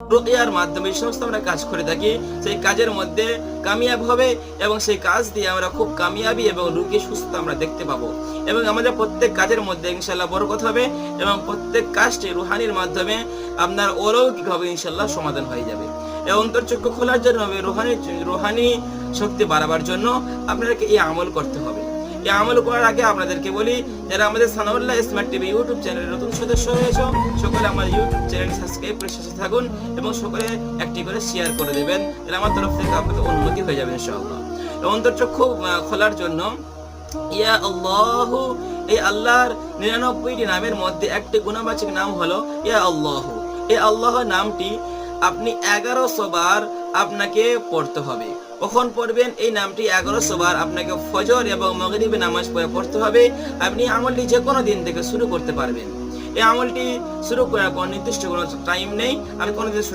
রুকিয়ার মাধ্যমে এই সমস্ত আমরা কাজ করে থাকি, সেই কাজের মধ্যে কামিয়াব হবে এবং সেই কাজ দিয়ে আমরা খুব কামিয়াবি এবং রোগী সুস্থ আমরা দেখতে পাবো এবং আমাদের প্রত্যেক কাজের মধ্যে ইনশাআল্লাহ বরকত হবে এবং প্রত্যেক কাজটি রুহানির মাধ্যমে আপনার অলৌকিকভাবে ইনশাআল্লাহ সমাধান হয়ে যাবে। এই অন্তর্চক্ষু খোলার জন্য রুহানি শক্তি বাড়াবার জন্য আপনাদেরকে এই আমল করতে হবে। এই আমল করার আগে আপনাদেরকে বলি, যারা আমাদের সানাউল্লাহ স্মার্ট টিভি ইউটিউব চ্যানেলের নতুন সদস্য হয়েছে সকলে আমার ইউটিউব চ্যানেল সাবস্ক্রাইব করে সাথে থাকুন এবং সকলে একটি করে শেয়ার করে দেবেন, তাহলে আমার তরফ থেকে আপনাদের অনুমতি হয়ে যাবে ইনশাআল্লাহ। অন্তর্চক্ষু খোলার জন্য ইয়া আল্লাহ, এই আল্লাহর 99টি নামের মধ্যে একটি গুণবাচক নাম হলো ইয়া আল্লাহ। এই আল্লাহ নামটি আপনি 1100 বার আপনাকে পড়তে হবে। কখন পড়বেন? এই নামটি 1100 বার আপনাকে ফজর এবং মাগরিবে নামাজ পড়ে পড়তে হবে। আপনি আমলটি যে কোনো দিন থেকে শুরু করতে পারবেন। এই আমলটি শুরু করার কোনো নির্দিষ্ট কোনো টাইম নেই, আমি কোনো